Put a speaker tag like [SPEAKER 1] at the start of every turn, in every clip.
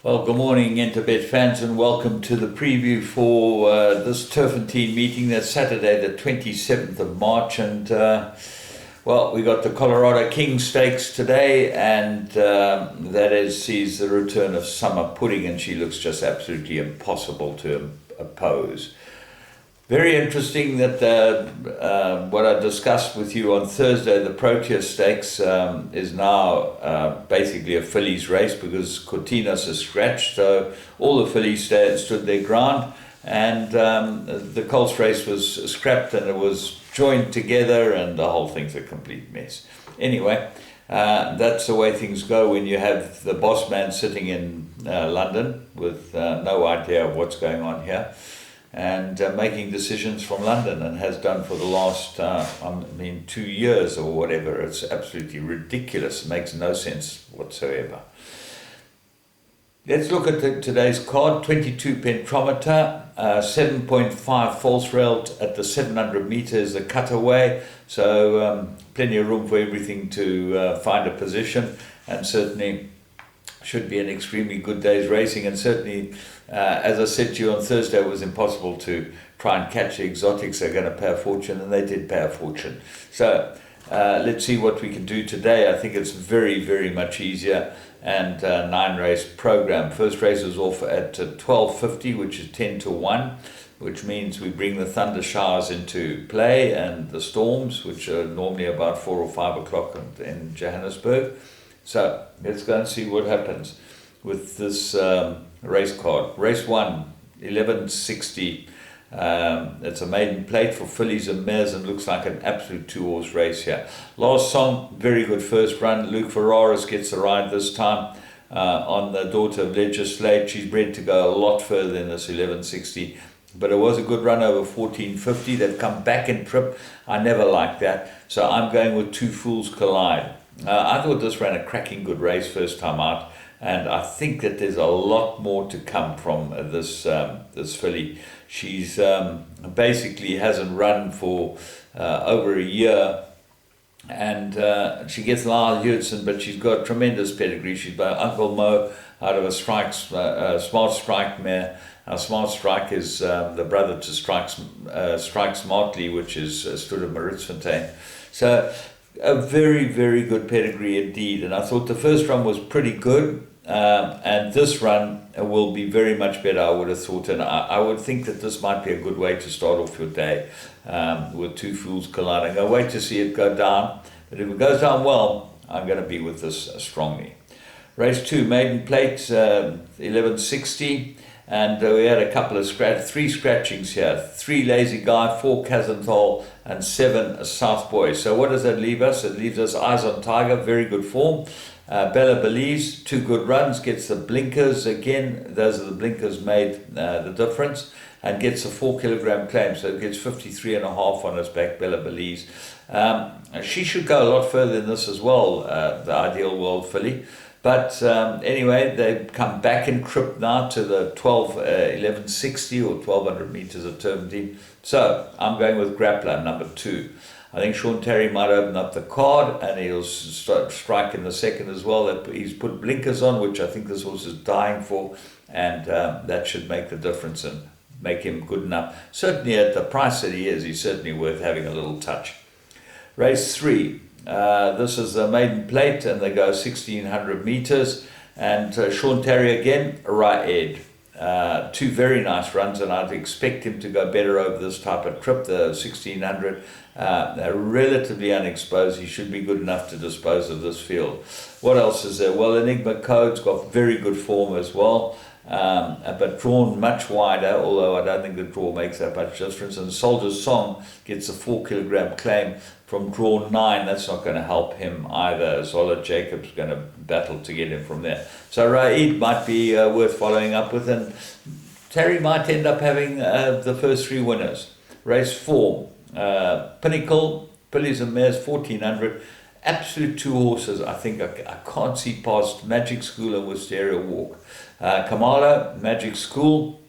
[SPEAKER 1] Well, good morning, Interbet fans, and welcome to the preview for this Turffontein meeting. That's Saturday, the 27th of March, and well, we got the Colorado King Stakes today, and sees the return of Summer Pudding, and she looks just absolutely impossible to oppose. Very interesting that what I discussed with you on Thursday, the Protea Stakes, is now basically a fillies race because Cortinas is scratched, so all the fillies stood their ground, and the Colts race was scrapped and it was joined together, and the whole thing's a complete mess. Anyway, that's the way things go when you have the boss man sitting in London with no idea of what's going on here, and making decisions from London, and has done for the last 2 years or whatever. It's absolutely ridiculous. It makes no sense whatsoever. Let's look at today's card. 22 Pentrometer, 7.5 false railed at the 700 meters, the cutaway, so plenty of room for everything to find a position, and certainly should be an extremely good day's racing. And certainly, as I said to you on Thursday, it was impossible to try and catch the exotics. They're going to pay a fortune, and they did pay a fortune. So let's see what we can do today. I think it's very, very much easier, and 9-race program. First race is off at 12:50, which is 10-1, which means we bring the thunder showers into play and the storms, which are normally about 4 or 5 o'clock in Johannesburg. So let's go and see what happens with this race card. Race 1, 11:60. It's a maiden plate for fillies and mares, and looks like an absolute 2-horse race here. Last song, very good first run. Luke Ferraris gets the ride this time on the Daughter of Legislate. She's bred to go a lot further than this 11:60. But it was a good run over 14:50. They've come back in trip. I never liked that. So I'm going with Two Fools Collide. I thought this ran a cracking good race first time out, and I think that there's a lot more to come from this filly. She's basically hasn't run for over a year, and she gets Lyle Hewitson, but she's got tremendous pedigree. She's by Uncle Mo out of a Smart Strike mare. Smart Strike is the brother to Strike Smartly, which is stood at Turffontein. So a very, very good pedigree indeed. And I thought the first run was pretty good, and this run will be very much better, I would have thought. And I would think that this might be a good way to start off your day with Two Fools Colliding. I'll wait to see it go down, but if it goes down well, I'm going to be with this strongly. Race 2, maiden plate, 11:60. And we had a couple of three scratchings here. 3 Lazy Guy, 4 Kazanthal, and 7 South Boy. So what does that leave us? It leaves us Eyes on Tiger, very good form. Bella Belize, 2 good runs, gets the blinkers again. Those are the blinkers made the difference, and gets a 4 kilogram claim. So it gets 53.5 on its back, Bella Belize. She should go a lot further than this as well, the Ideal World filly. But anyway, they've come back in trip now to the 11:60 or 1200 meters of Turffontein. So I'm going with Grappler, number 2. I think Sean Terry might open up the card, and he'll strike in the second as well. He's put blinkers on, which I think this horse is dying for, and that should make the difference and make him good enough. Certainly at the price that he is, he's certainly worth having a little touch. Race 3. This is the maiden plate, and they go 1600 meters, and Sean Terry again, Raed. 2 very nice runs, and I'd expect him to go better over this type of trip, the 1600. Relatively unexposed, he should be good enough to dispose of this field. What else is there? Well, Enigma Code's got very good form as well, but drawn much wider, although I don't think the draw makes that much difference. And Soldier's Song gets a 4 kilogram claim from draw 9. That's not going to help him either. Zola Jacobs going to battle to get him from there. So Raed might be worth following up with, and Terry might end up having the first 3 winners. Race 4, Pinnacle, Pillies and Mares, 1400. Absolute 2 horses. I think I can't see past Magic School and Wisteria Walk. Kamala, Magic School,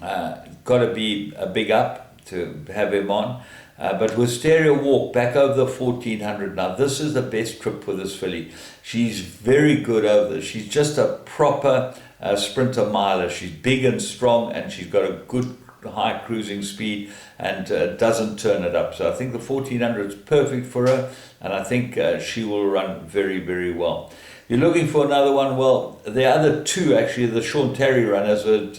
[SPEAKER 1] got to be a big up to have him on. But Wisteria Walk back over the 1400. Now this is the best trip for this filly. She's very good over there. She's just a proper sprinter miler. She's big and strong, and she's got a good high cruising speed, and doesn't turn it up. So I think the 1400 is perfect for her, and I think she will run very, very well. You're looking for another one. Well, the other two actually, the Sean Terry runners at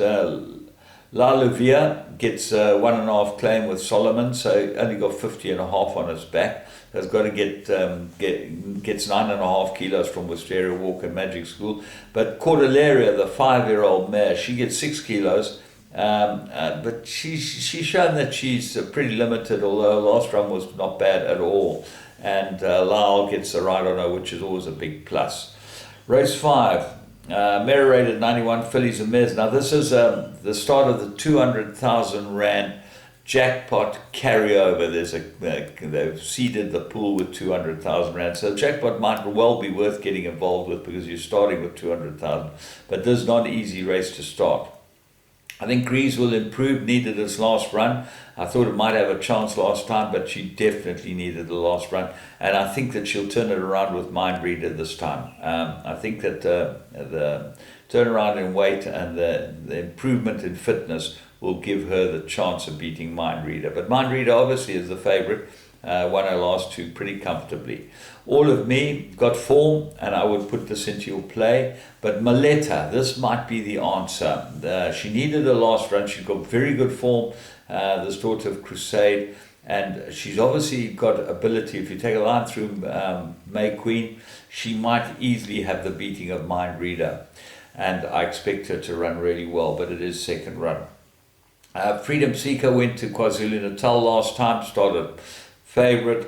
[SPEAKER 1] La Luvia gets 1.5 claim with Solomon, so only got 50.5 on his back. Has got to gets 9.5 kilos from Wisteria Walk and Magic School. But Cordilleria, the 5-year-old mare, she gets 6 kilos. But she's shown that she's pretty limited, although last run was not bad at all. And Lyle gets the ride on her, which is always a big plus. Race 5. Mare rated 91 fillies and mares. Now this is the start of the 200,000 rand jackpot carryover. They've seeded the pool with 200,000 rand. So the jackpot might well be worth getting involved with, because you're starting with 200,000. But this is not an easy race to start. I think Grease will improve, needed its last run. I thought it might have a chance last time, but she definitely needed the last run. And I think that she'll turn it around with Mind Reader this time. I think that the turnaround in weight and the improvement in fitness will give her the chance of beating Mind Reader. But Mind Reader obviously is the favourite. Won her last two pretty comfortably. All of Me got form, and I would put this into your play. But Maleta, this might be the answer. She needed a last run. She's got very good form, this daughter of Crusade, and she's obviously got ability. If you take a line through May Queen, she might easily have the beating of Mind Reader, and I expect her to run really well, but it is second run. Freedom Seeker went to KwaZulu-Natal last time, started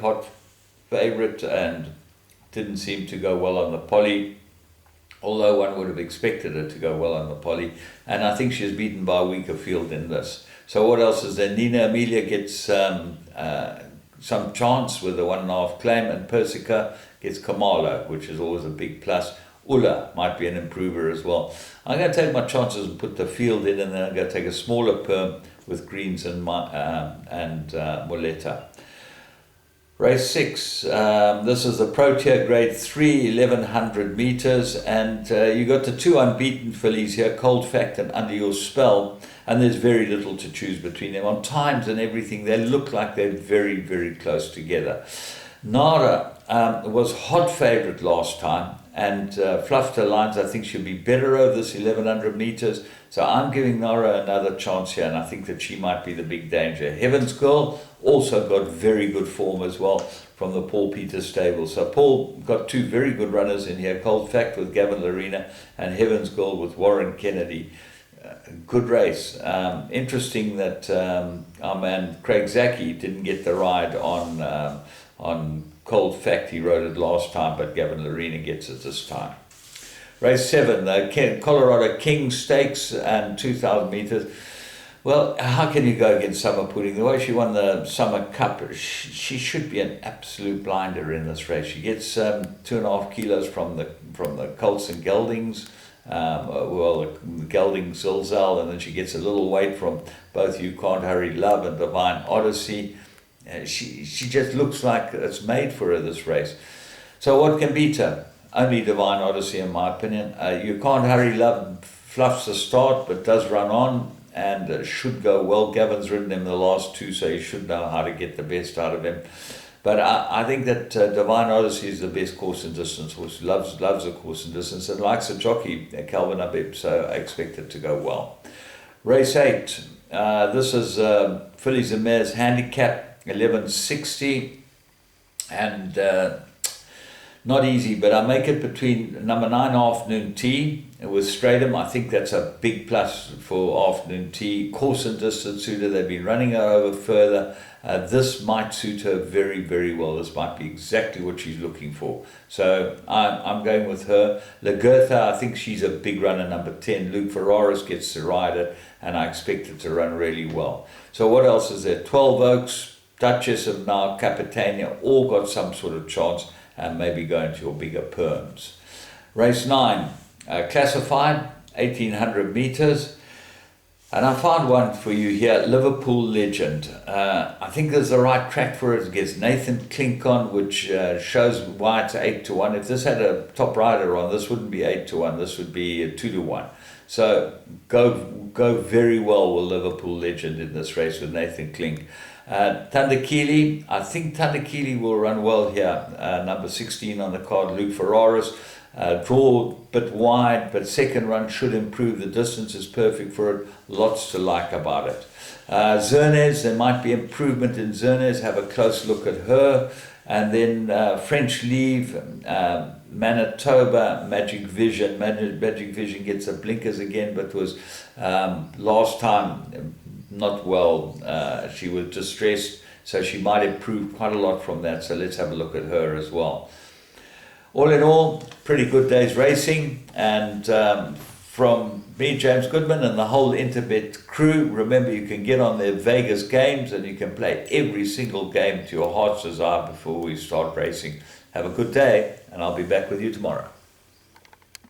[SPEAKER 1] hot favourite, and didn't seem to go well on the poly, although one would have expected her to go well on the poly, and I think she's beaten by a weaker field in this. So what else is there? Nina Amelia gets some chance with a 1.5 claim, and Persica gets Kamala, which is always a big plus. Ulla might be an improver as well. I'm going to take my chances and put the field in, and then I'm going to take a smaller perm with Greens and Moleta. Race 6, this is the Pro Tier Grade 3, 1100 meters, and you got the two unbeaten fillies here, Cold Fact and Under Your Spell, and there's very little to choose between them. On times and everything, they look like they're very, very close together. Nara was hot favourite last time, and fluffed her lines. I think she'll be better over this 1100 meters. So I'm giving Nara another chance here, and I think that she might be the big danger. Heaven's Girl also got very good form as well from the Paul Peters stable. So Paul got two very good runners in here, Cold Fact with Gavin Larena and Heaven's Girl with Warren Kennedy. Good race. Interesting that our man Craig Zaki didn't get the ride on Cold Fact. He rode it last time, but Gavin Larena gets it this time. Race 7, the Colorado King Stakes and 2,000 meters. Well, how can you go against Summer Pudding? The way she won the Summer Cup, she should be an absolute blinder in this race. She gets 2.5 kilos from the Colts and Geldings. The Gelding Zilzal, and then she gets a little weight from both You Can't Hurry Love and Divine Odyssey. She just looks like it's made for her, this race. So what can beat her? Only Divine Odyssey, in my opinion. You Can't Hurry Love fluffs the start, but does run on and should go well. Gavin's ridden him the last two, so he should know how to get the best out of him. But I think that Divine Odyssey is the best course and distance horse. Loves a course and distance, and likes a jockey, Calvin Abib, so I expect it to go well. Race 8. This is Fillies and Mares Handicap 1160, and not easy, but I make it between number 9 Afternoon Tea with Stratum. I think that's a big plus for Afternoon Tea. Course and distance suited. They've been running her over further. This might suit her very, very well. This might be exactly what she's looking for. So I'm going with her. Lagertha, I think she's a big runner, number 10. Luke Ferraris gets to ride it, and I expect it to run really well. So what else is there? 12 Oaks, Duchess of Now, Capitania, all got some sort of chance, and maybe going to your bigger perms. Race 9, classified, 1800 meters. And I found one for you here, Liverpool Legend. I think there's the right track for it. It gets Nathan Klink on, which shows why it's 8-1. If this had a top rider on, this wouldn't be 8-1. This would be 2-1. So go very well with Liverpool Legend in this race with Nathan Klink. Tandakili, I think Tandakili will run well here. Number 16 on the card, Luke Ferraris. Draw a bit wide, but second run should improve. The distance is perfect for it. Lots to like about it. Zernes, there might be improvement in Zernes. Have a close look at her. And then French Leave, Manitoba, Magic Vision. Magic Vision gets the blinkers again, but was last time not well. She was distressed, so she might improve quite a lot from that. So let's have a look at her as well. All in all, pretty good day's racing, and from me, James Goodman, and the whole Interbet crew, remember you can get on their Vegas games and you can play every single game to your heart's desire before we start racing. Have a good day, and I'll be back with you tomorrow.